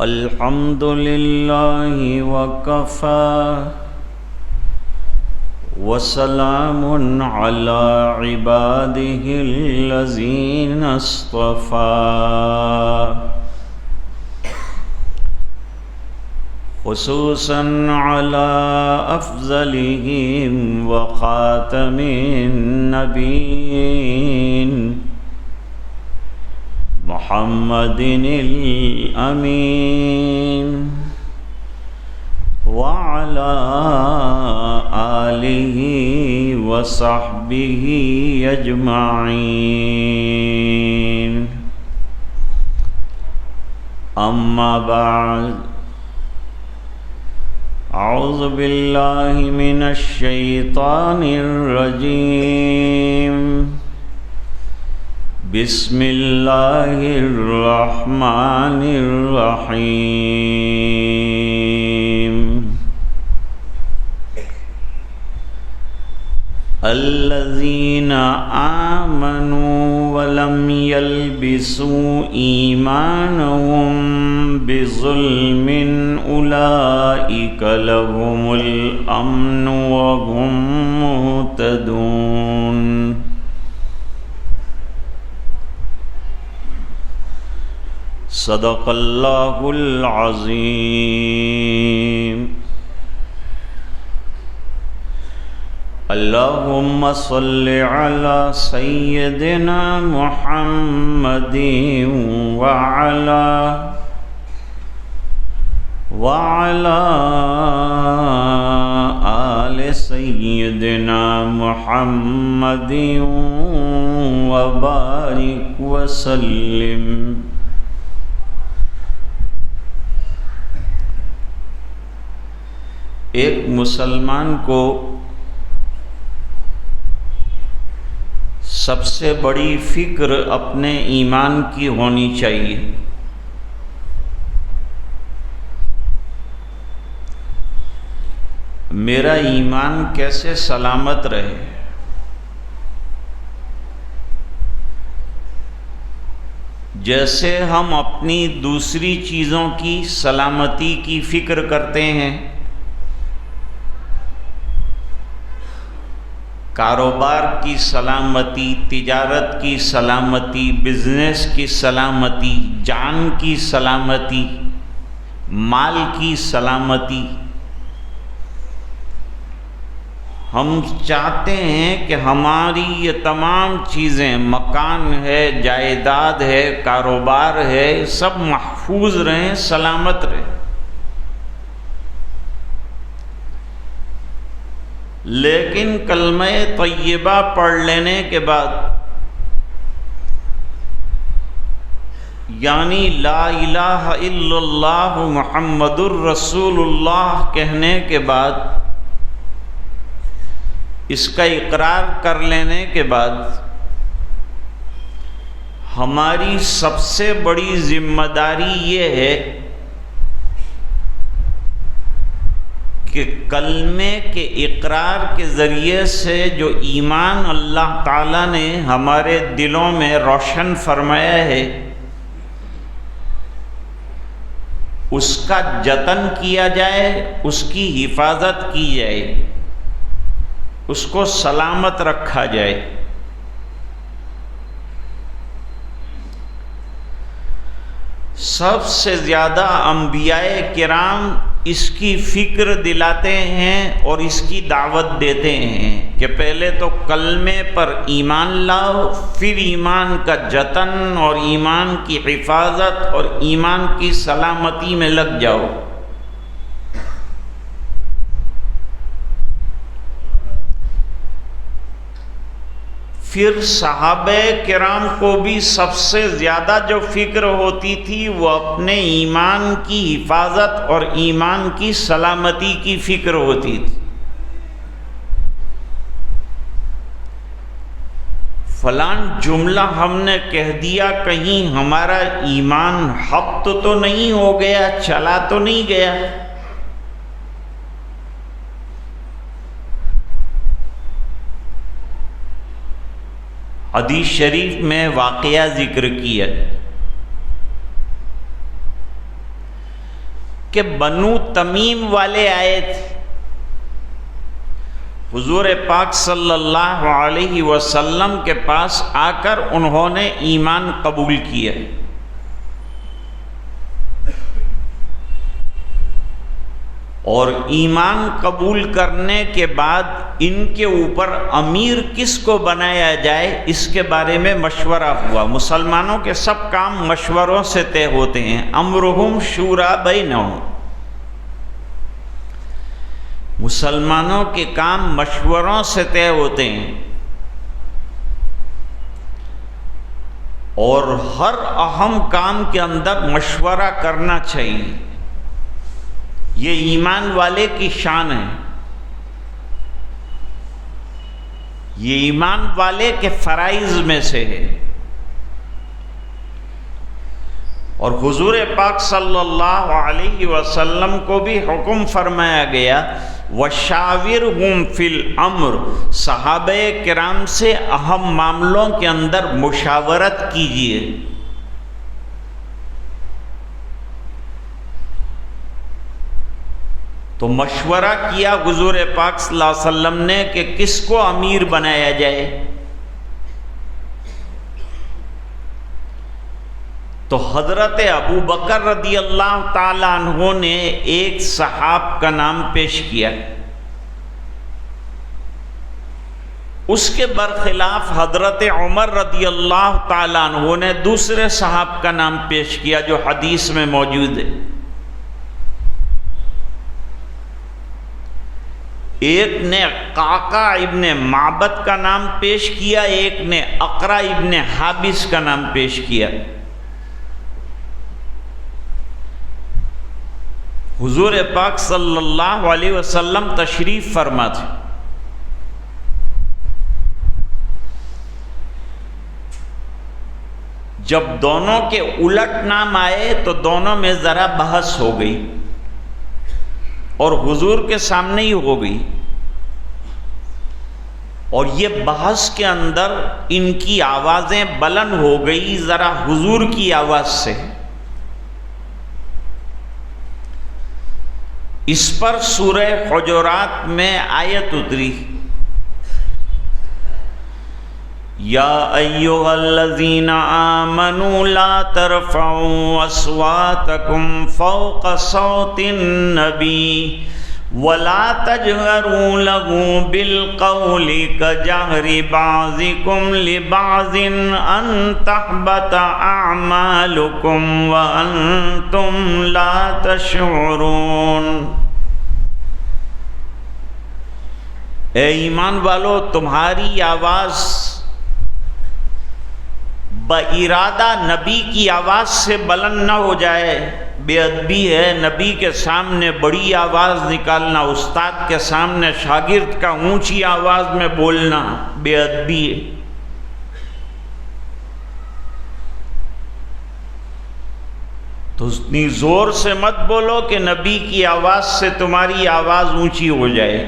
الحمد لله وكفى وسلام على عباده الذين اصطفى خصوصا على أفضلهم وخاتم النبيين محمد الأمين وعلى آله وصحبه أجمعين أما بعد أعوذ بالله من الشيطان الرجيم بسم الله الرحمن الرحيم الذين آمنوا ولم يلبسوا إيمانهم بظلم أولئك لهم الأمن وهم مهتدون صدق الله العظيم اللهم صل على سيدنا محمد وعلى آل سيدنا محمد وبارك وسلم ایک مسلمان کو سب سے بڑی فکر اپنے ایمان کی ہونی چاہیے۔ میرا ایمان کیسے سلامت رہے، جیسے ہم اپنی دوسری چیزوں کی سلامتی کی فکر کرتے ہیں، کاروبار کی سلامتی، تجارت کی سلامتی، بزنس کی سلامتی، جان کی سلامتی، مال کی سلامتی، ہم چاہتے ہیں کہ ہماری یہ تمام چیزیں، مکان ہے، جائیداد ہے، کاروبار ہے، سب محفوظ رہیں، سلامت رہیں۔ لیکن کلمہ طیبہ پڑھ لینے کے بعد، یعنی لا الہ الا اللہ محمد الرسول اللہ کہنے کے بعد، اس کا اقرار کر لینے کے بعد، ہماری سب سے بڑی ذمہ داری یہ ہے کہ کلمے کے اقرار کے ذریعے سے جو ایمان اللہ تعالیٰ نے ہمارے دلوں میں روشن فرمایا ہے، اس کا جتن کیا جائے، اس کی حفاظت کی جائے، اس کو سلامت رکھا جائے۔ سب سے زیادہ انبیاء کرام اس کی فکر دلاتے ہیں اور اس کی دعوت دیتے ہیں کہ پہلے تو کلمے پر ایمان لاؤ، پھر ایمان کا جتن اور ایمان کی حفاظت اور ایمان کی سلامتی میں لگ جاؤ۔ پھر صحابہ کرام کو بھی سب سے زیادہ جو فکر ہوتی تھی وہ اپنے ایمان کی حفاظت اور ایمان کی سلامتی کی فکر ہوتی تھی۔ فلان جملہ ہم نے کہہ دیا، کہیں ہمارا ایمان حق تو نہیں ہو گیا، چلا تو نہیں گیا۔ حدیث شریف میں واقعہ ذکر کیا کہ بنو تمیم والے آئے تھے، حضور پاک صلی اللہ علیہ وسلم کے پاس آ کر انہوں نے ایمان قبول کیا، اور ایمان قبول کرنے کے بعد ان کے اوپر امیر کس کو بنایا جائے اس کے بارے میں مشورہ ہوا۔ مسلمانوں کے سب کام مشوروں سے طے ہوتے ہیں، امرہم شورا بینہم، مسلمانوں کے کام مشوروں سے طے ہوتے ہیں، اور ہر اہم کام کے اندر مشورہ کرنا چاہیے، یہ ایمان والے کی شان ہے، یہ ایمان والے کے فرائض میں سے ہے۔ اور حضور پاک صلی اللہ علیہ وسلم کو بھی حکم فرمایا گیا وَشَاوِرْهُمْ فِي الْأَمْرِ، صحابہ کرام سے اہم معاملوں کے اندر مشاورت کیجیے۔ تو مشورہ کیا حضور پاک صلی اللہ علیہ وسلم نے کہ کس کو امیر بنایا جائے، تو حضرت ابو بکر رضی اللہ تعالیٰ عنہ نے ایک صحابی کا نام پیش کیا، اس کے برخلاف حضرت عمر رضی اللہ تعالیٰ عنہ نے دوسرے صحابی کا نام پیش کیا جو حدیث میں موجود ہے۔ ایک نے قعقاع ابن معبد کا نام پیش کیا، ایک نے اقرع ابن حابس کا نام پیش کیا۔ حضور پاک صلی اللہ علیہ وسلم تشریف فرما تھے، جب دونوں کے الٹ نام آئے تو دونوں میں ذرا بحث ہو گئی، اور حضور کے سامنے ہی ہو گئی، اور یہ بحث کے اندر ان کی آوازیں بلند ہو گئی ذرا حضور کی آواز سے۔ اس پر سورہ حجرات میں آیت اتری، یا ایھا الذین آمنوا لا ترفعوا اصواتکم فوق صوت النبی ولا تجهروا له بالقول كجهر بعضكم لبعض ان تحبط اعمالكم وانتم لا تشعرون۔ اے ایمان والو، تمہاری آواز بارادہ نبی کی آواز سے بلند نہ ہو جائے، بے ادبی ہے نبی کے سامنے بڑی آواز نکالنا، استاد کے سامنے شاگرد کا اونچی آواز میں بولنا بے ادبی ہے۔ تو اتنی زور سے مت بولو کہ نبی کی آواز سے تمہاری آواز اونچی ہو جائے،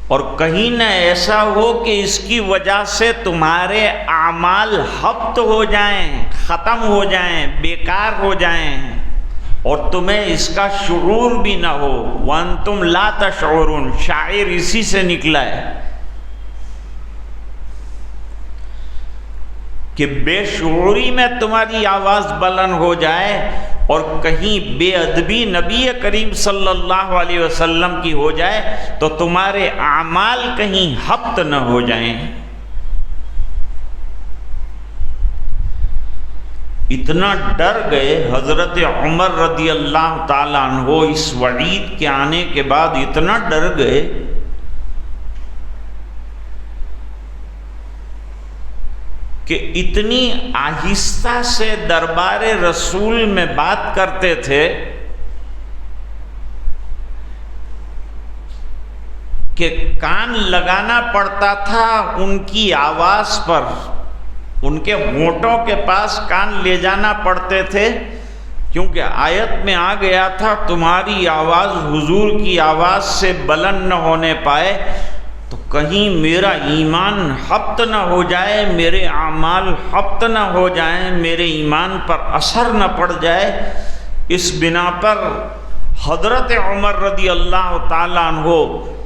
اور کہیں نہ ایسا ہو کہ اس کی وجہ سے تمہارے اعمال حبط ہو جائیں، ختم ہو جائیں، بیکار ہو جائیں، اور تمہیں اس کا شعور بھی نہ ہو۔ وَأَنْتُمْ لَا تَشْعُرُونَ، شاعر اسی سے نکلا ہے کہ بے شعوری میں تمہاری آواز بلند ہو جائے اور کہیں بے ادبی نبی کریم صلی اللہ علیہ وسلم کی ہو جائے تو تمہارے اعمال کہیں حبط نہ ہو جائیں۔ اتنا ڈر گئے حضرت عمر رضی اللہ تعالیٰ عنہ اس وعید کے آنے کے بعد، اتنا ڈر گئے کہ اتنی آہستہ سے دربار رسول میں بات کرتے تھے کہ کان لگانا پڑتا تھا ان کی آواز پر، ان کے ہونٹوں کے پاس کان لے جانا پڑتے تھے، کیونکہ آیت میں آ گیا تھا تمہاری آواز حضور کی آواز سے بلند نہ ہونے پائے، تو کہیں میرا ایمان حبط نہ ہو جائے، میرے اعمال حبط نہ ہو جائیں، میرے ایمان پر اثر نہ پڑ جائے۔ اس بنا پر حضرت عمر رضی اللہ تعالیٰ عنہ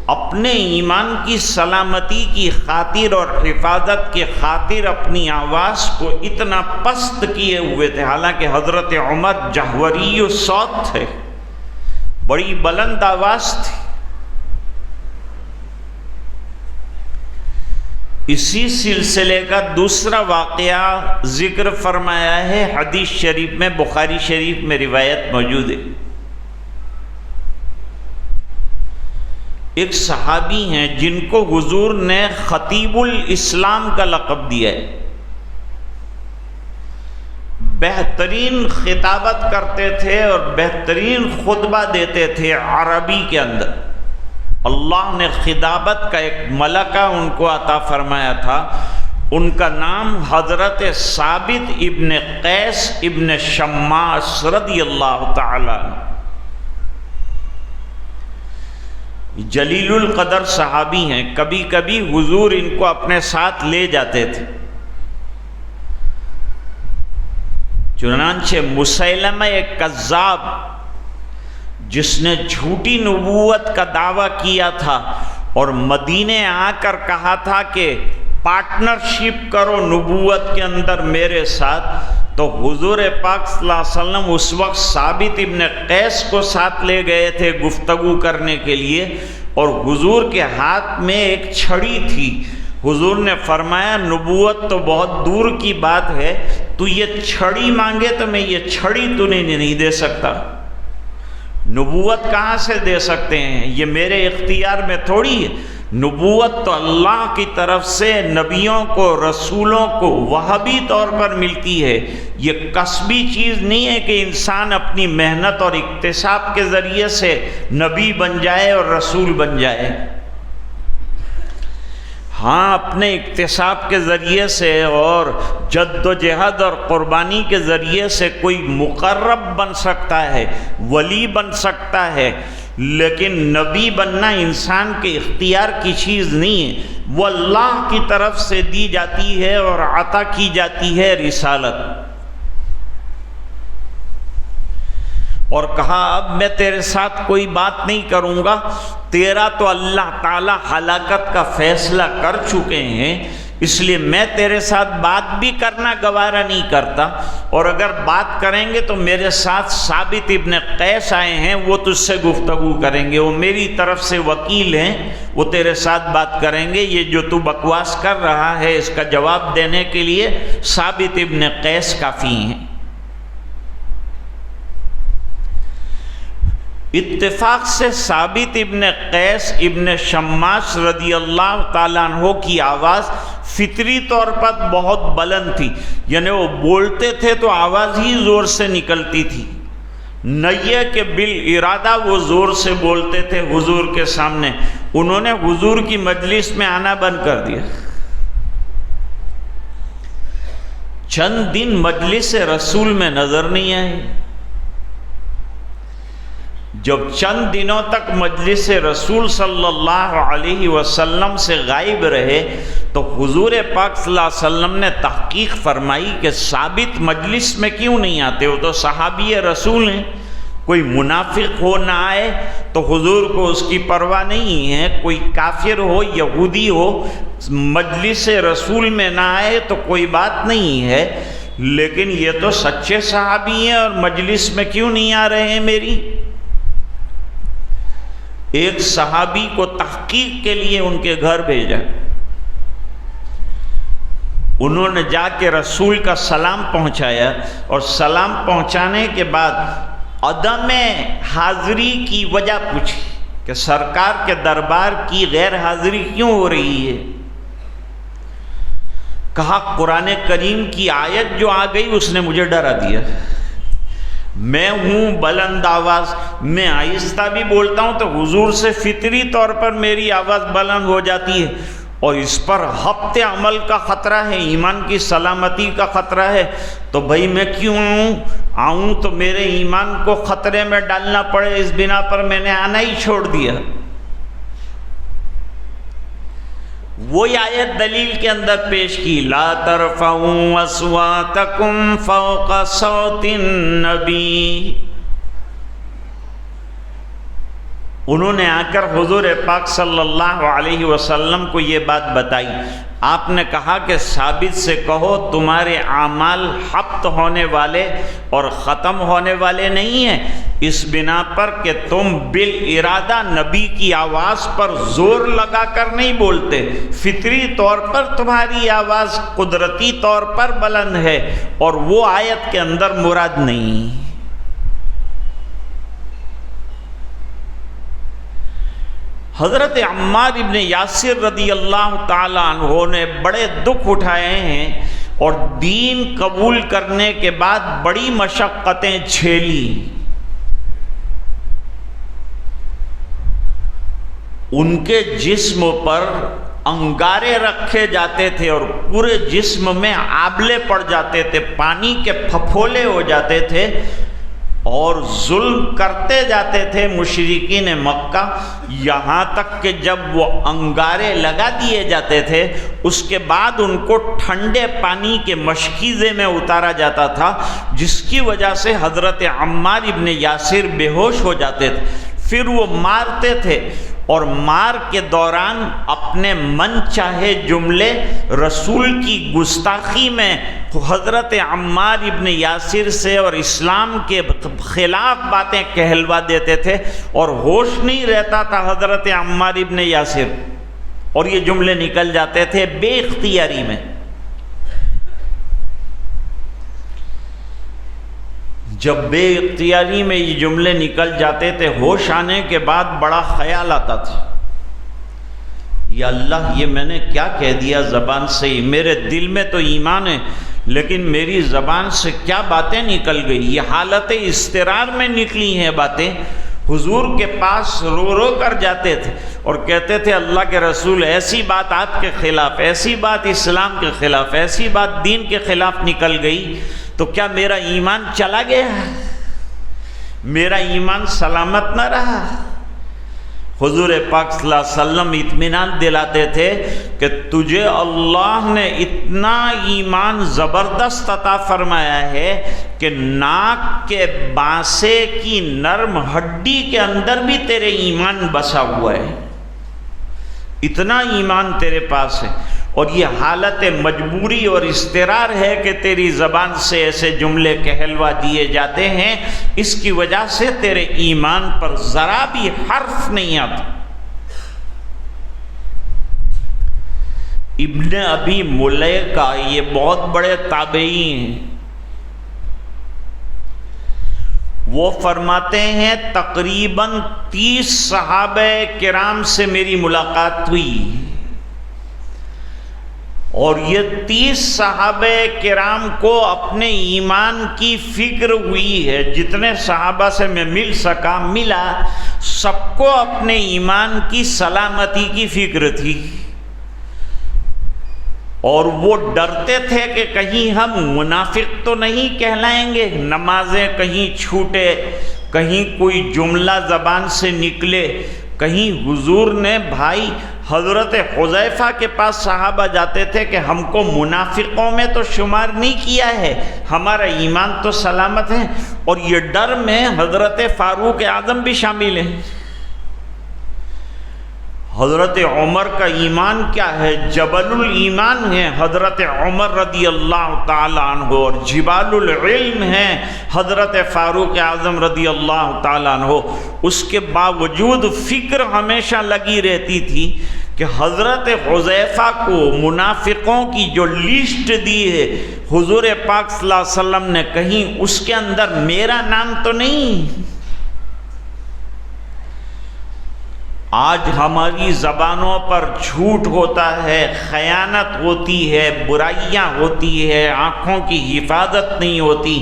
اپنے ایمان کی سلامتی کی خاطر اور حفاظت کی خاطر اپنی آواز کو اتنا پست کیے ہوئے تھے، حالانکہ حضرت عمر جہوری الصوت تھے، بڑی بلند آواز تھی۔ اسی سلسلے کا دوسرا واقعہ ذکر فرمایا ہے، حدیث شریف میں، بخاری شریف میں روایت موجود ہے۔ ایک صحابی ہیں جن کو حضور نے خطیب الاسلام کا لقب دیا ہے، بہترین خطابت کرتے تھے اور بہترین خطبہ دیتے تھے عربی کے اندر۔ اللہ نے خطابت کا ایک ملکہ ان کو عطا فرمایا تھا، ان کا نام حضرت ثابت ابن قیس ابن شماس رضی اللہ تعالی عنہ، جلیل القدر صحابی ہیں۔ کبھی کبھی حضور ان کو اپنے ساتھ لے جاتے تھے۔ چنانچہ مسیلمہ ایک کذاب جس نے جھوٹی نبوت کا دعویٰ کیا تھا اور مدینے آ کر کہا تھا کہ پارٹنرشپ کرو نبوت کے اندر میرے ساتھ، تو حضور پاک صلی اللہ علیہ وسلم اس وقت ثابت ابن قیس کو ساتھ لے گئے تھے گفتگو کرنے کے لیے، اور حضور کے ہاتھ میں ایک چھڑی تھی۔ حضور نے فرمایا نبوت تو بہت دور کی بات ہے، تو یہ چھڑی مانگے تو میں یہ چھڑی تو نہیں دے سکتا۔ نبوت کہاں سے دے سکتے ہیں؟ یہ میرے اختیار میں تھوڑی ہے۔ نبوت تو اللہ کی طرف سے نبیوں کو، رسولوں کو وہبی طور پر ملتی ہے۔ یہ کسبی چیز نہیں ہے کہ انسان اپنی محنت اور اکتساب کے ذریعے سے نبی بن جائے اور رسول بن جائے۔ ہاں، اپنے اکتساب کے ذریعے سے اور جد و جہد اور قربانی کے ذریعے سے کوئی مقرب بن سکتا ہے، ولی بن سکتا ہے، لیکن نبی بننا انسان کے اختیار کی چیز نہیں ہے، وہ اللہ کی طرف سے دی جاتی ہے اور عطا کی جاتی ہے رسالت۔ اور کہا اب میں تیرے ساتھ کوئی بات نہیں کروں گا، تیرا تو اللہ تعالی ہلاکت کا فیصلہ کر چکے ہیں، اس لیے میں تیرے ساتھ بات بھی کرنا گوارا نہیں کرتا، اور اگر بات کریں گے تو میرے ساتھ ثابت ابن قیس آئے ہیں، وہ تجھ سے گفتگو کریں گے، وہ میری طرف سے وکیل ہیں، وہ تیرے ساتھ بات کریں گے۔ یہ جو تو بکواس کر رہا ہے اس کا جواب دینے کے لیے ثابت ابن قیس کافی ہیں۔ اتفاق سے ثابت ابن قیس ابن شماس رضی اللہ تعالیٰ عنہ کی آواز فطری طور پر بہت بلند تھی، یعنی وہ بولتے تھے تو آواز ہی زور سے نکلتی تھی، نہ یہ کہ بالارادہ وہ زور سے بولتے تھے حضور کے سامنے۔ انہوں نے حضور کی مجلس میں آنا بند کر دیا۔ چند دن مجلس رسول میں نظر نہیں آئے۔ جب چند دنوں تک مجلس رسول صلی اللہ علیہ وسلم سے غائب رہے تو حضور پاک صلی اللہ علیہ وسلم نے تحقیق فرمائی کہ ثابت مجلس میں کیوں نہیں آتے، وہ تو صحابی رسول ہیں، کوئی منافق ہو نہ آئے تو حضور کو اس کی پرواہ نہیں ہے، کوئی کافر ہو، یہودی ہو، مجلس رسول میں نہ آئے تو کوئی بات نہیں ہے، لیکن یہ تو سچے صحابی ہیں اور مجلس میں کیوں نہیں آ رہے ہیں میری؟ ایک صحابی کو تحقیق کے لیے ان کے گھر بھیجا، انہوں نے جا کے رسول کا سلام پہنچایا، اور سلام پہنچانے کے بعد عدم حاضری کی وجہ پوچھی کہ سرکار کے دربار کی غیر حاضری کیوں ہو رہی ہے؟ کہا قرآن کریم کی آیت جو آ گئی اس نے مجھے ڈرا دیا، میں ہوں بلند آواز، میں آہستہ بھی بولتا ہوں تو حضور سے فطری طور پر میری آواز بلند ہو جاتی ہے، اور اس پر حبط عمل کا خطرہ ہے، ایمان کی سلامتی کا خطرہ ہے، تو بھائی میں کیوں آؤں تو میرے ایمان کو خطرے میں ڈالنا پڑے، اس بنا پر میں نے آنا ہی چھوڑ دیا۔ وہی آیت دلیل کے اندر پیش کی، لا ترفعوا اصواتکم فوق صوت النبی۔ انہوں نے آ کر حضور پاک صلی اللہ علیہ وسلم کو یہ بات بتائی۔ آپ نے کہا کہ ثابت سے کہو تمہارے اعمال حبط ہونے والے اور ختم ہونے والے نہیں ہیں، اس بنا پر کہ تم بالارادہ نبی کی آواز پر زور لگا کر نہیں بولتے، فطری طور پر تمہاری آواز قدرتی طور پر بلند ہے، اور وہ آیت کے اندر مراد نہیں۔ حضرت عمار ابن یاسر رضی اللہ تعالیٰ عنہ نے بڑے دکھ اٹھائے ہیں اور دین قبول کرنے کے بعد بڑی مشقتیں جھیلی۔ ان کے جسم پر انگارے رکھے جاتے تھے اور پورے جسم میں آبلے پڑ جاتے تھے، پانی کے پھپھولے ہو جاتے تھے، اور ظلم کرتے جاتے تھے مشرکین مکہ، یہاں تک کہ جب وہ انگارے لگا دیے جاتے تھے اس کے بعد ان کو ٹھنڈے پانی کے مشکیزے میں اتارا جاتا تھا، جس کی وجہ سے حضرت عمار ابن یاسر بے ہوش ہو جاتے تھے۔ پھر وہ مارتے تھے اور مار کے دوران اپنے من چاہے جملے رسول کی گستاخی میں حضرت عمار ابن یاسر سے اور اسلام کے خلاف باتیں کہلوا دیتے تھے، اور ہوش نہیں رہتا تھا حضرت عمار ابن یاسر، اور یہ جملے نکل جاتے تھے بے اختیاری میں۔ جب بے اختیاری میں یہ جملے نکل جاتے تھے، ہوش آنے کے بعد بڑا خیال آتا تھا، یا اللہ یہ میں نے کیا کہہ دیا زبان سے، میرے دل میں تو ایمان ہے لیکن میری زبان سے کیا باتیں نکل گئی۔ یہ حالت اضطرار میں نکلی ہیں باتیں۔ حضور کے پاس رو رو کر جاتے تھے اور کہتے تھے اللہ کے رسول ایسی بات آپ کے خلاف، ایسی بات اسلام کے خلاف، ایسی بات دین کے خلاف نکل گئی تو کیا میرا ایمان چلا گیا؟ میرا ایمان سلامت نہ رہا؟ حضور پاک صلی اللہ علیہ وسلم اطمینان دلاتے تھے کہ تجھے اللہ نے اتنا ایمان زبردست عطا فرمایا ہے کہ ناک کے بانسے کی نرم ہڈی کے اندر بھی تیرے ایمان بسا ہوا ہے، اتنا ایمان تیرے پاس ہے، اور یہ حالت مجبوری اور اضطرار ہے کہ تیری زبان سے ایسے جملے کہلوا دیے جاتے ہیں، اس کی وجہ سے تیرے ایمان پر ذرا بھی حرف نہیں آتا۔ ابن ابی ملیکہ یہ بہت بڑے تابعی ہیں، وہ فرماتے ہیں تقریباً 30 صحابہ کرام سے میری ملاقات ہوئی، اور یہ 30 صحابہ کرام کو اپنے ایمان کی فکر ہوئی ہے۔ جتنے صحابہ سے میں مل سکا ملا، سب کو اپنے ایمان کی سلامتی کی فکر تھی، اور وہ ڈرتے تھے کہ کہیں ہم منافق تو نہیں کہلائیں گے، نمازیں کہیں چھوٹے، کہیں کوئی جملہ زبان سے نکلے، کہیں حضور نے بھائی حضرت حذیفہ کے پاس صحابہ جاتے تھے کہ ہم کو منافقوں میں تو شمار نہیں کیا ہے، ہمارا ایمان تو سلامت ہے، اور یہ ڈر میں حضرت فاروق اعظم بھی شامل ہیں۔ حضرت عمر کا ایمان کیا ہے؟ جبل الایمان ہے حضرت عمر رضی اللہ تعالیٰ عنہ، اور جبال العلم ہے حضرت فاروق اعظم رضی اللہ تعالیٰ عنہ۔ اس کے باوجود فکر ہمیشہ لگی رہتی تھی کہ حضرت حذیفہ کو منافقوں کی جو لسٹ دی ہے حضور پاک صلی اللہ علیہ وسلم نے، کہیں اس کے اندر میرا نام تو نہیں۔ آج ہماری زبانوں پر جھوٹ ہوتا ہے، خیانت ہوتی ہے، برائیاں ہوتی ہے، آنکھوں کی حفاظت نہیں ہوتی،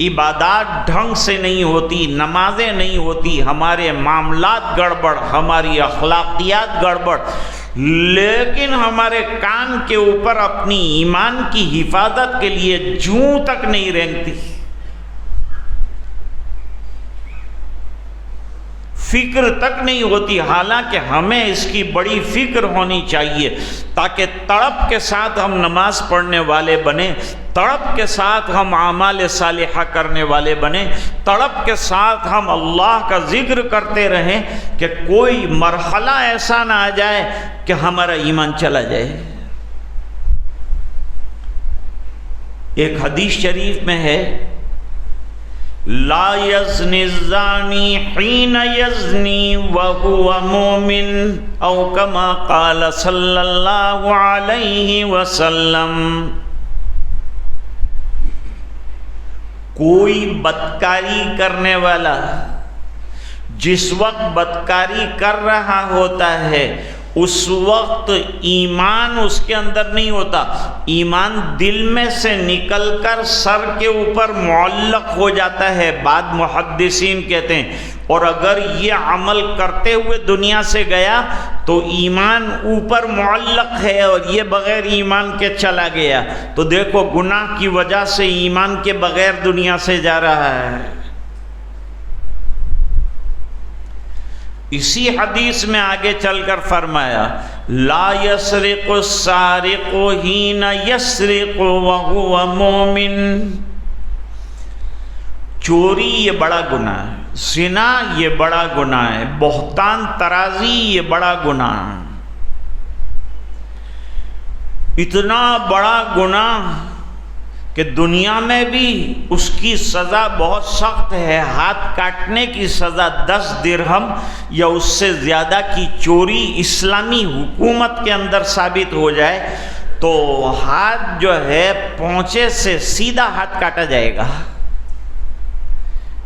عبادات ڈھنگ سے نہیں ہوتی، نمازیں نہیں ہوتی، ہمارے معاملات گڑبڑ، ہماری اخلاقیات گڑبڑ، لیکن ہمارے کان کے اوپر اپنی ایمان کی حفاظت کے لیے جوں تک نہیں رینگتی۔ فکر تک نہیں ہوتی، حالانکہ ہمیں اس کی بڑی فکر ہونی چاہیے تاکہ تڑپ کے ساتھ ہم نماز پڑھنے والے بنیں، تڑپ کے ساتھ ہم اعمال صالحہ کرنے والے بنیں، تڑپ کے ساتھ ہم اللہ کا ذکر کرتے رہیں کہ کوئی مرحلہ ایسا نہ آ جائے کہ ہمارا ایمان چلا جائے۔ ایک حدیث شریف میں ہے لا یزنی الزانی حین یزنی وہو مومن او کما قال صلی اللہ علیہ وسلم، کوئی بدکاری کرنے والا جس وقت بدکاری کر رہا ہوتا ہے اس وقت ایمان اس کے اندر نہیں ہوتا، ایمان دل میں سے نکل کر سر کے اوپر معلق ہو جاتا ہے، بعد محدثین کہتے ہیں، اور اگر یہ عمل کرتے ہوئے دنیا سے گیا تو ایمان اوپر معلق ہے اور یہ بغیر ایمان کے چلا گیا، تو دیکھو گناہ کی وجہ سے ایمان کے بغیر دنیا سے جا رہا ہے۔ اسی حدیث میں آگے چل کر فرمایا لا یسرق السارق حین یسرق وہو مومن، چوری یہ بڑا گناہ ہے، زنا یہ بڑا گناہ ہے، بہتان ترازی یہ بڑا گناہ ہے، اتنا بڑا گناہ کہ دنیا میں بھی اس کی سزا بہت سخت ہے، ہاتھ کاٹنے کی سزا 10 درہم یا اس سے زیادہ کی چوری اسلامی حکومت کے اندر ثابت ہو جائے تو ہاتھ جو ہے پونچے سے سیدھا ہاتھ کاٹا جائے گا۔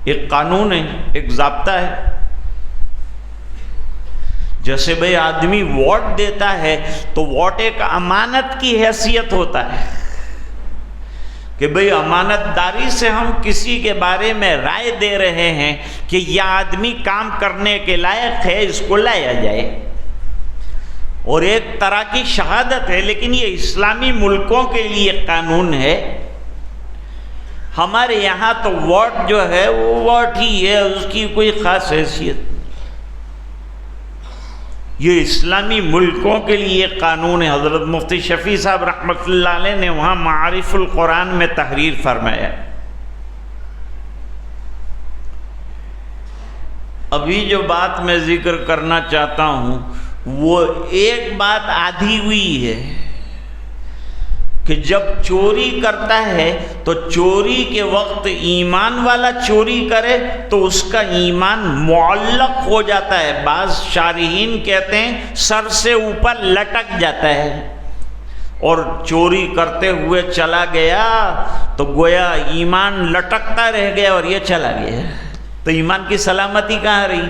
ایک قانون ہے، ایک ضابطہ ہے، جیسے بھئی آدمی ووٹ دیتا ہے تو ووٹ ایک امانت کی حیثیت ہوتا ہے کہ بھئی امانت داری سے ہم کسی کے بارے میں رائے دے رہے ہیں کہ یہ آدمی کام کرنے کے لائق ہے، اس کو لایا جائے، اور ایک طرح کی شہادت ہے، لیکن یہ اسلامی ملکوں کے لیے قانون ہے۔ ہمارے یہاں تو ووٹ جو ہے وہ ووٹ ہی ہے، اس کی کوئی خاص حیثیت، یہ اسلامی ملکوں کے لیے قانون ہے۔ حضرت مفتی شفیع صاحب رحمۃ اللہ علیہ نے وہاں معارف القرآن میں تحریر فرمایا۔ ابھی جو بات میں ذکر کرنا چاہتا ہوں وہ ایک بات آدھی ہوئی ہے کہ جب چوری کرتا ہے تو چوری کے وقت ایمان والا چوری کرے تو اس کا ایمان معلق ہو جاتا ہے، بعض شارحین کہتے ہیں سر سے اوپر لٹک جاتا ہے، اور چوری کرتے ہوئے چلا گیا تو گویا ایمان لٹکتا رہ گیا اور یہ چلا گیا، تو ایمان کی سلامتی کہاں رہی؟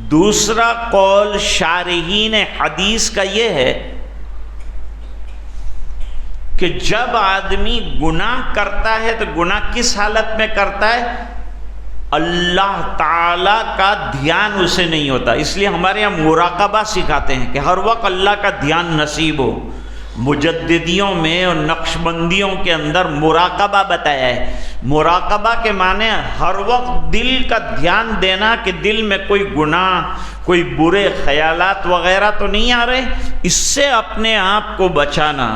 دوسرا قول شارحین حدیث کا یہ ہے کہ جب آدمی گناہ کرتا ہے تو گناہ کس حالت میں کرتا ہے؟ اللہ تعالیٰ کا دھیان اسے نہیں ہوتا، اس لیے ہمارے یہاں مراقبہ سکھاتے ہیں کہ ہر وقت اللہ کا دھیان نصیب ہو۔ مجددیوں میں اور نقشبندیوں کے اندر مراقبہ بتایا ہے، مراقبہ کے معنی ہر وقت دل کا دھیان دینا کہ دل میں کوئی گناہ، کوئی برے خیالات وغیرہ تو نہیں آ رہے، اس سے اپنے آپ کو بچانا۔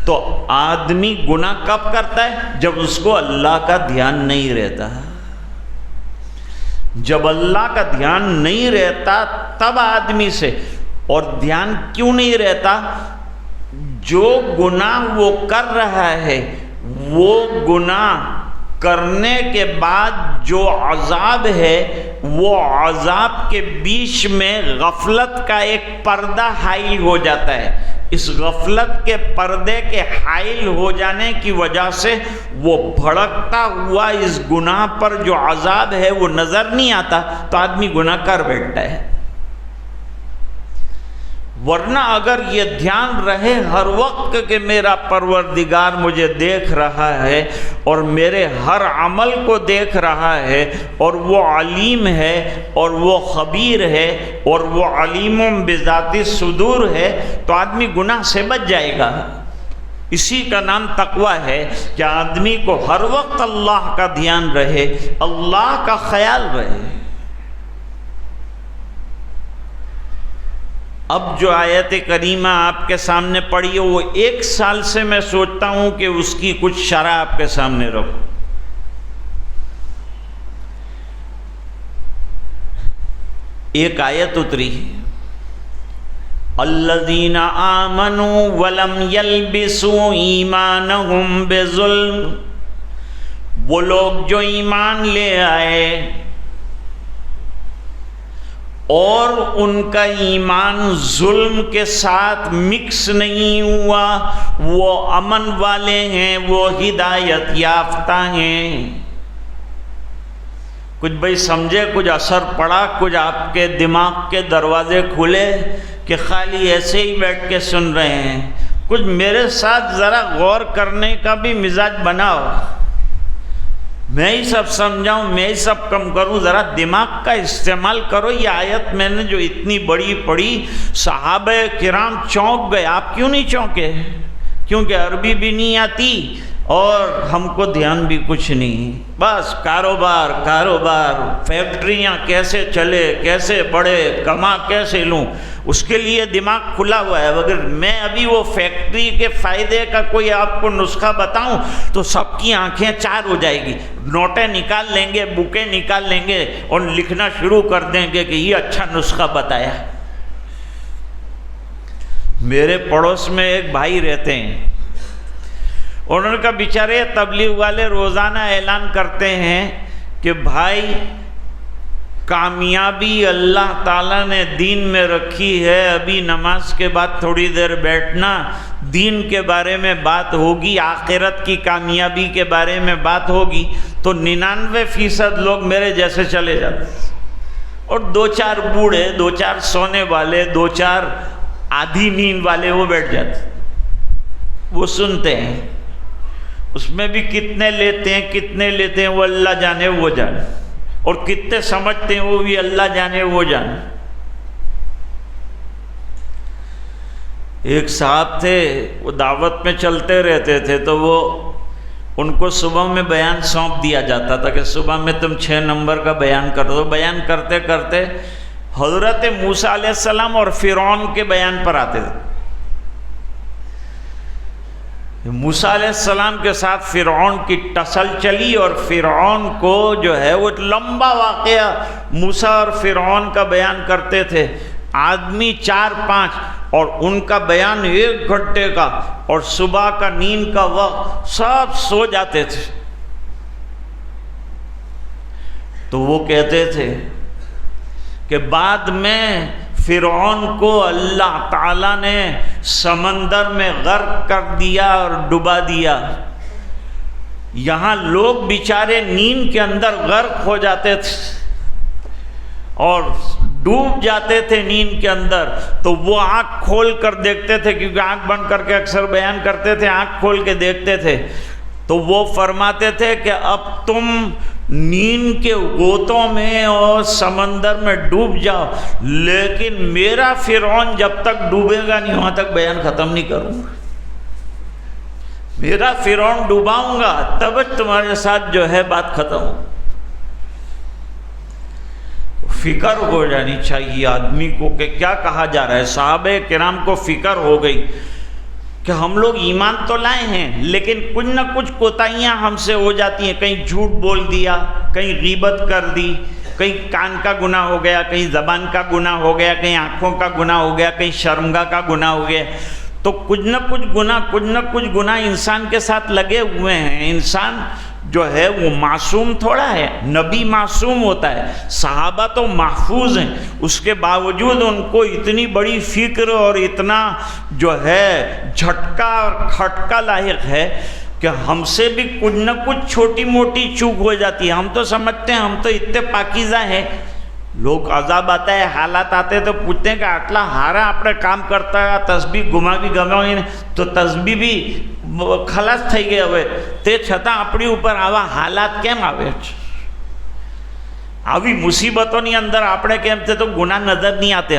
تو آدمی گناہ کب کرتا ہے؟ جب اس کو اللہ کا دھیان نہیں رہتا، جب اللہ کا دھیان نہیں رہتا تب آدمی سے، اور دھیان کیوں نہیں رہتا؟ جو گناہ وہ کر رہا ہے وہ گناہ کرنے کے بعد جو عذاب ہے وہ عذاب کے بیچ میں غفلت کا ایک پردہ حائل ہو جاتا ہے، اس غفلت کے پردے کے حائل ہو جانے کی وجہ سے وہ بھڑکتا ہوا اس گناہ پر جو عذاب ہے وہ نظر نہیں آتا، تو آدمی گناہ کر بیٹھتا ہے۔ ورنہ اگر یہ دھیان رہے ہر وقت کہ میرا پروردگار مجھے دیکھ رہا ہے اور میرے ہر عمل کو دیکھ رہا ہے، اور وہ علیم ہے اور وہ خبیر ہے اور وہ علیم بذات الصدور ہے، تو آدمی گناہ سے بچ جائے گا۔ اسی کا نام تقوی ہے کہ آدمی کو ہر وقت اللہ کا دھیان رہے، اللہ کا خیال رہے۔ اب جو آیت کریمہ آپ کے سامنے پڑھی ہے، وہ 1 سال سے میں سوچتا ہوں کہ اس کی کچھ شرح آپ کے سامنے رکھوں۔ ایک آیت اتری ہے، الذین آمنوا ولم یلبسوا ایمانہم بظلم، وہ لوگ جو ایمان لے آئے اور ان کا ایمان ظلم کے ساتھ مکس نہیں ہوا، وہ امن والے ہیں، وہ ہدایت یافتہ ہیں۔ کچھ بھائی سمجھے، کچھ اثر پڑا، کچھ آپ کے دماغ کے دروازے کھلے کہ خالی ایسے ہی بیٹھ کے سن رہے ہیں؟ کچھ میرے ساتھ ذرا غور کرنے کا بھی مزاج بناؤ، میں ہی سب سمجھاؤں، میں ہی سب کم کروں، ذرا دماغ کا استعمال کرو۔ یہ آیت میں نے جو اتنی بڑی پڑھی، صحابہ کرام چونک گئے۔ آپ کیوں نہیں چونکے؟ کیونکہ عربی بھی نہیں آتی اور ہم کو دھیان بھی کچھ نہیں، بس کاروبار کاروبار، فیکٹریاں کیسے چلے، کیسے بڑھے، کما کیسے لوں، اس کے لیے دماغ کھلا ہوا ہے۔ اگر میں ابھی وہ فیکٹری کے فائدے کا کوئی آپ کو نسخہ بتاؤں تو سب کی آنکھیں چار ہو جائے گی، نوٹیں نکال لیں گے، بکیں نکال لیں گے اور لکھنا شروع کر دیں گے کہ یہ اچھا نسخہ بتایا۔ میرے پڑوس میں ایک بھائی رہتے ہیں، انہوں نے کہا بیچارے تبلیغ والے روزانہ اعلان کرتے ہیں کہ بھائی کامیابی اللہ تعالیٰ نے دین میں رکھی ہے، ابھی نماز کے بعد تھوڑی دیر بیٹھنا، دین کے بارے میں بات ہوگی، آخرت کی کامیابی کے بارے میں بات ہوگی، تو 99% لوگ میرے جیسے چلے جاتے اور 2-4 بوڑھے، 2-4 سونے والے، 2-4 آدھی نیند والے وہ بیٹھ جاتے، وہ سنتے ہیں۔ اس میں بھی کتنے لیتے ہیں وہ اللہ جانے وہ جانے، اور کتنے سمجھتے ہیں وہ بھی اللہ جانے وہ جانے۔ ایک صاحب تھے، وہ دعوت میں چلتے رہتے تھے، تو وہ ان کو صبح میں بیان سونپ دیا جاتا تھا کہ صبح میں تم 6 نمبر کا بیان کر دو۔ بیان کرتے کرتے حضرت موسیٰ علیہ السلام اور فرعون کے بیان پر آتے تھے۔ موسیٰ علیہ السلام کے ساتھ فرعون کی ٹسل چلی، اور فرعون کو جو ہے وہ لمبا واقعہ موسیٰ اور فرعون کا بیان کرتے تھے، آدمی 4-5، اور ان کا بیان 1 گھنٹے کا، اور صبح کا نیند کا وقت، سب سو جاتے تھے۔ تو وہ کہتے تھے کہ بعد میں فرعون کو اللہ تعالیٰ نے سمندر میں غرق کر دیا اور ڈبا دیا۔ یہاں لوگ بیچارے نیند کے اندر غرق ہو جاتے تھے اور ڈوب جاتے تھے نیند کے اندر، تو وہ آنکھ کھول کر دیکھتے تھے، کیونکہ آنکھ بند کر کے اکثر بیان کرتے تھے، آنکھ کھول کے دیکھتے تھے، تو وہ فرماتے تھے کہ اب تم نیند کے غوطوں میں اور سمندر میں ڈوب جاؤ، لیکن میرا فرعون جب تک ڈوبے گا نہیں وہاں تک بیان ختم نہیں کروں گا، میرا فرعون ڈوباؤں گا تب تمہارے ساتھ جو ہے بات ختم ہو۔ فکر ہو جانی چاہیے آدمی کو کہ کیا کہا جا رہا ہے۔ صحابہ کرام کو فکر ہو گئی کہ ہم لوگ ایمان تو لائے ہیں، لیکن کچھ نہ کچھ کوتاہیاں ہم سے ہو جاتی ہیں، کہیں جھوٹ بول دیا، کہیں غیبت کر دی، کہیں کان کا گناہ ہو گیا، کہیں زبان کا گناہ ہو گیا، کہیں آنکھوں کا گناہ ہو گیا، کہیں شرمگاہ کا گناہ ہو گیا۔ تو کچھ نہ کچھ گناہ انسان کے ساتھ لگے ہوئے ہیں۔ انسان جو ہے وہ معصوم تھوڑا ہے، نبی معصوم ہوتا ہے، صحابہ تو محفوظ ہیں، اس کے باوجود ان کو اتنی بڑی فکر اور اتنا جو ہے جھٹکا اور کھٹکا لاحق ہے کہ ہم سے بھی کچھ نہ کچھ چھوٹی موٹی چوک ہو جاتی ہے۔ ہم تو سمجھتے ہیں ہم تو اتنے پاکیزہ ہیں، لوگ عذاب آتا ہے، حالات آتے تو پوچھتے ہیں کہ آٹلا ہارا اپنے کام کرتا ہے، تسبیح گما تو تسبیح بھی خلاص થઈ ગઈ હવે તે છતાં આપણી ઉપર આવા હાલાત કેમ આવે છે? આવી મુસીબતોની અંદર આપણે કેમ છે તો ગુનાહ નજર નહીં આતે,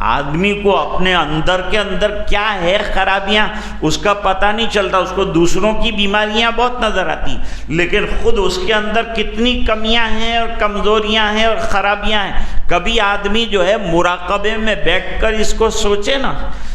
آدمی کو اپنے اندر کے اندر کیا ہے خرابیاں اس کا پتہ نہیں چلتا. اس کو دوسروں کی بیماریاں بہت نظر آتی، لیکن خود اس کے اندر کتنی کمیاں ہیں اور کمزوریاں ہیں اور خرابیاں ہیں. کبھی آدمی جو ہے مراقبے میں بیٹھ کر اس کو سوچے نا،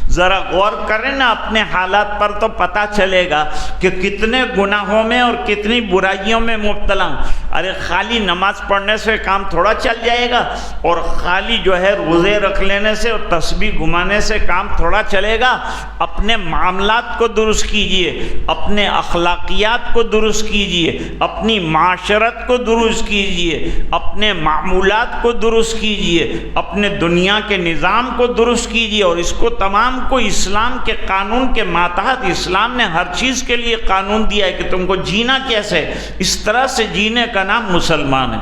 ذرا غور کریں نا اپنے حالات پر، تو پتہ چلے گا کہ کتنے گناہوں میں اور کتنی برائیوں میں مبتلا ہوں. ارے خالی نماز پڑھنے سے کام تھوڑا چل جائے گا، اور خالی جو ہے روزے رکھ لینے سے اور تسبیح گھمانے سے کام تھوڑا چلے گا. اپنے معاملات کو درست کیجئے، اپنے اخلاقیات کو درست کیجئے، اپنی معاشرت کو درست کیجئے، اپنے معمولات کو درست کیجئے، اپنے دنیا کے نظام کو درست کیجئے. اور اس کو تمام کو اسلام کے قانون کے ماتحت، اسلام نے ہر چیز کے لیے قانون دیا ہے کہ تم کو جینا کیسے، اس طرح سے جینے کا نام مسلمان ہے.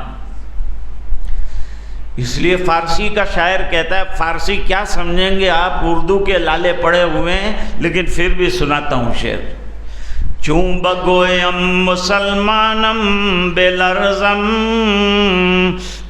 اس لیے فارسی کا شاعر کہتا ہے، فارسی کیا سمجھیں گے آپ، اردو کے لالے پڑے ہوئے ہیں، لیکن پھر بھی سناتا ہوں شعر. چون بگویم مسلمانم بلرزم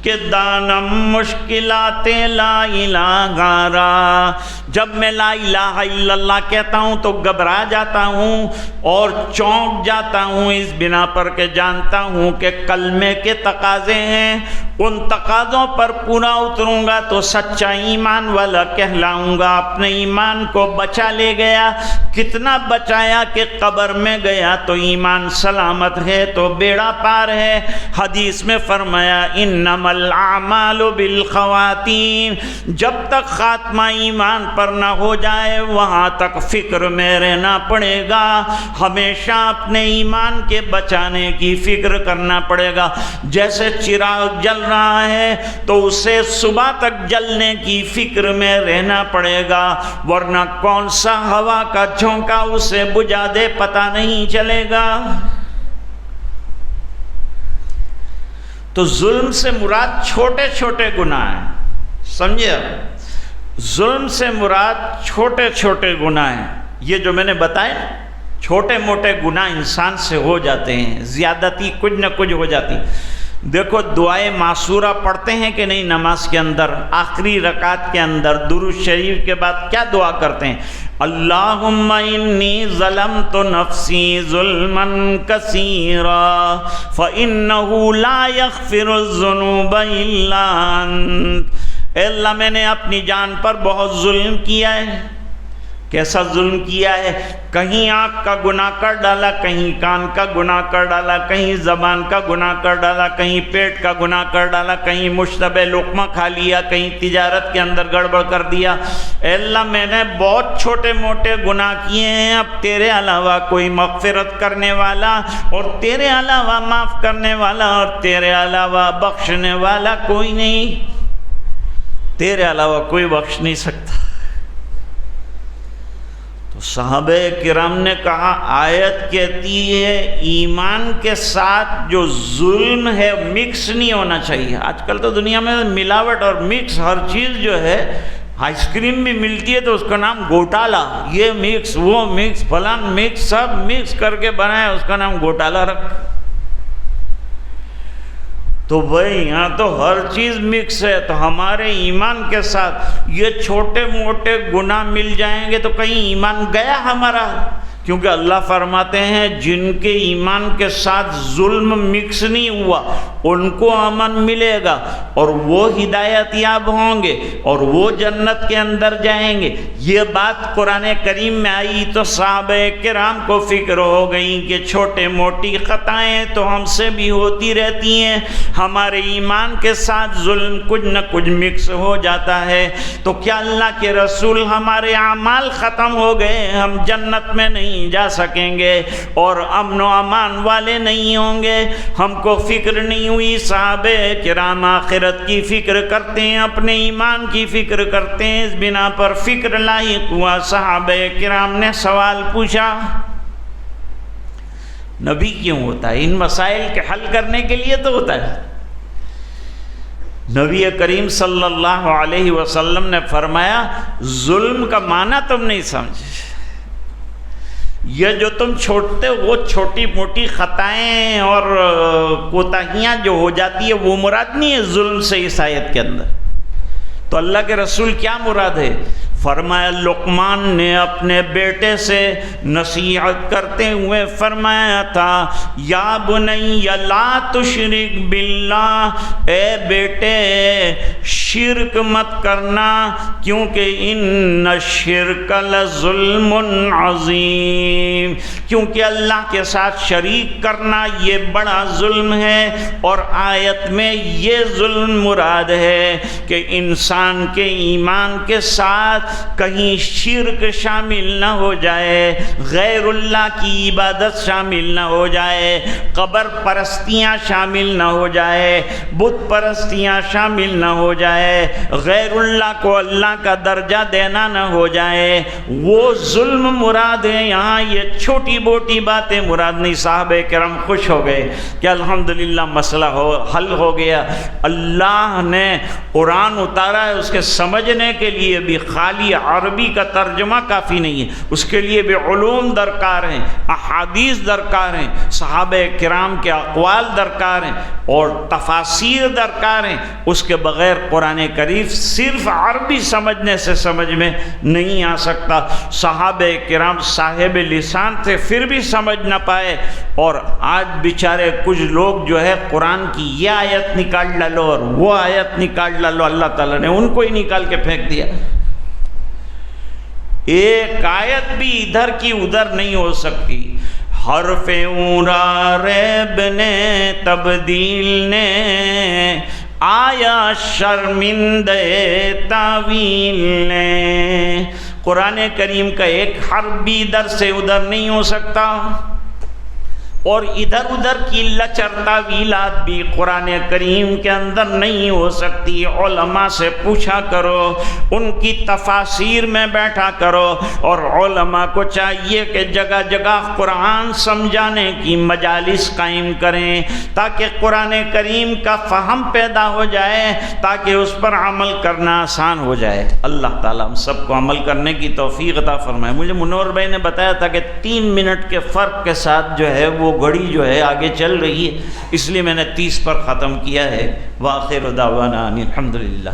کہ دانم مشکلات لا الہ را. جب میں لا الہ الا اللہ کہتا ہوں تو گھبرا جاتا ہوں اور چونک جاتا ہوں، اس بنا پر کہ جانتا ہوں کہ کلمے کے تقاضے ہیں. ان تقاضوں پر پورا اتروں گا تو سچا ایمان والا کہلاؤں گا. اپنے ایمان کو بچا لے گیا، کتنا بچایا کہ قبر میں گیا تو ایمان سلامت ہے تو بیڑا پار ہے. حدیث میں فرمایا انما الاعمال بالخواتیم. جب تک خاتمہ ایمان پر نہ ہو جائے وہاں تک فکر میں رہنا پڑے گا. ہمیشہ اپنے ایمان کے بچانے کی فکر کرنا پڑے گا. جیسے چراغ جل رہا ہے تو اسے صبح تک جلنے کی فکر میں رہنا پڑے گا، ورنہ کون سا ہوا کا جھونکا اسے بجھا دے پتہ نہیں چلے گا. تو ظلم سے مراد چھوٹے چھوٹے گناہ ہیں، سمجھے؟ ظلم سے مراد چھوٹے چھوٹے گناہ ہیں. یہ جو میں نے بتائے چھوٹے موٹے گناہ انسان سے ہو جاتے ہیں، زیادتی کچھ نہ کچھ ہو جاتی. دیکھو دعائے معصورہ پڑھتے ہیں کہ نہیں نماز کے اندر؟ آخری رکعت کے اندر درود شریف کے بعد کیا دعا کرتے ہیں؟ اللہم انی ظلمت نفسی ظلما کثیرا فإنہ لا یغفر الذنوب الا انت. اے اللہ میں نے اپنی جان پر بہت ظلم کیا ہے. کیسا ظلم کیا ہے؟ کہیں آنکھ کا گناہ کر ڈالا، کہیں کان کا گناہ کر ڈالا، کہیں زبان کا گناہ کر ڈالا، کہیں پیٹ کا گناہ کر ڈالا، کہیں مشتبہ لقمہ کھا لیا، کہیں تجارت کے اندر گڑبڑ کر دیا. اے اللہ میں نے بہت چھوٹے موٹے گناہ کیے ہیں، اب تیرے علاوہ کوئی مغفرت کرنے والا اور تیرے علاوہ معاف کرنے والا اور تیرے علاوہ بخشنے والا کوئی نہیں. تیرے علاوہ کوئی بخش نہیں سکتا. صحابہ کرام نے کہا آیت کہتی ہے ایمان کے ساتھ جو ظلم ہے مکس نہیں ہونا چاہیے. آج کل تو دنیا میں ملاوٹ اور مکس ہر چیز جو ہے، آئس کریم بھی ملتی ہے تو اس کا نام گھوٹالا، یہ مکس وہ مکس فلان مکس، سب مکس کر کے بنایا، اس کا نام گھوٹالا رکھ. تو بھائی یہاں تو ہر چیز مکس ہے. تو ہمارے ایمان کے ساتھ یہ چھوٹے موٹے گناہ مل جائیں گے تو کہیں ایمان گیا ہمارا؟ کیونکہ اللہ فرماتے ہیں جن کے ایمان کے ساتھ ظلم مکس نہیں ہوا ان کو امن ملے گا اور وہ ہدایت یاب ہوں گے اور وہ جنت کے اندر جائیں گے. یہ بات قرآن کریم میں آئی تو صحابہ کرام کو فکر ہو گئی کہ چھوٹے موٹی خطائیں تو ہم سے بھی ہوتی رہتی ہیں، ہمارے ایمان کے ساتھ ظلم کچھ نہ کچھ مکس ہو جاتا ہے. تو کیا اللہ کے رسول ہمارے اعمال ختم ہو گئے، ہم جنت میں نہیں جا سکیں گے اور امن و امان والے نہیں ہوں گے؟ ہم کو فکر نہیں ہوئی. صحابہ کرام آخرت کی فکر کرتے ہیں، اپنے ایمان کی فکر کرتے ہیں، اس بنا پر فکر لاحق ہوا. صحابہ کرام نے سوال پوچھا نبی کیوں ہوتا ہے؟ ان مسائل کے حل کرنے کے لیے تو ہوتا ہے. نبی کریم صلی اللہ علیہ وسلم نے فرمایا ظلم کا معنی تم نہیں سمجھے. یہ جو تم چھوڑتے وہ چھوٹی موٹی خطائیں اور کوتاہیاں جو ہو جاتی ہے وہ مراد نہیں ہے ظلم سے اس آیت کے اندر. تو اللہ کے رسول کیا مراد ہے؟ فرمایا لقمان نے اپنے بیٹے سے نصیحت کرتے ہوئے فرمایا تھا یا بنی لا تشرک باللہ، اے بیٹے شرک مت کرنا، کیونکہ ان الشرک لظلم عظیم، کیونکہ اللہ کے ساتھ شریک کرنا یہ بڑا ظلم ہے۔ اور آیت میں یہ ظلم مراد ہے کہ انسان کے ایمان کے ساتھ کہیں شرک شامل نہ ہو جائے، غیر اللہ کی عبادت شامل نہ ہو جائے، قبر پرستیاں شامل نہ ہو جائے، بت پرستیاں شامل نہ ہو جائے، غیر اللہ کو اللہ کا درجہ دینا نہ ہو جائے، وہ ظلم مراد ہے۔ یہاں یہ چھوٹی موٹی باتیں مراد نہیں۔ صحابہ کرام خوش ہو گئے کہ الحمدللہ مسئلہ حل ہو گیا۔ اللہ نے قرآن اتارا ہے، اس کے سمجھنے کے لیے بھی خالی عربی کا ترجمہ کافی نہیں ہے، اس کے لیے بھی علوم درکار ہیں، احادیث درکار ہیں، صحابہ کرام کے اقوال درکار ہیں اور تفاسیر درکار ہیں۔ اس کے بغیر قرآن کریم صرف عربی سمجھنے سے سمجھ میں نہیں آ سکتا۔ صحابہ کرام صاحب لسان تھے پھر بھی سمجھ نہ پائے، اور آج بیچارے کچھ لوگ جو ہے قرآن کی یہ آیت نکال ڈالو اور وہ آیت نکال ڈالو، اللہ تعالیٰ نے ان کو ہی نکال کے پھینک دیا۔ ایک آیت بھی ادھر کی ادھر نہیں ہو سکتی۔ حرف اونرا ریب نے تبدیل نے، آیا شرمندے تاویل نے۔ قرآن کریم کا ایک حرف بھی ادھر سے ادھر نہیں ہو سکتا، اور ادھر ادھر کی لچر تعویلات بھی قرآن کریم کے اندر نہیں ہو سکتی۔ علماء سے پوچھا کرو، ان کی تفاسیر میں بیٹھا کرو، اور علماء کو چاہیے کہ جگہ جگہ قرآن سمجھانے کی مجالس قائم کریں تاکہ قرآن کریم کا فہم پیدا ہو جائے، تاکہ اس پر عمل کرنا آسان ہو جائے۔ اللہ تعالیٰ ہم سب کو عمل کرنے کی توفیق عطا فرمائے۔ مجھے منور بھائی نے بتایا تھا کہ 3 منٹ کے فرق کے ساتھ جو ہے وہ گھڑی جو ہے آگے چل رہی ہے، اس لیے میں نے 30 پر ختم کیا ہے۔ وآخر دعوانا ان الحمدللہ۔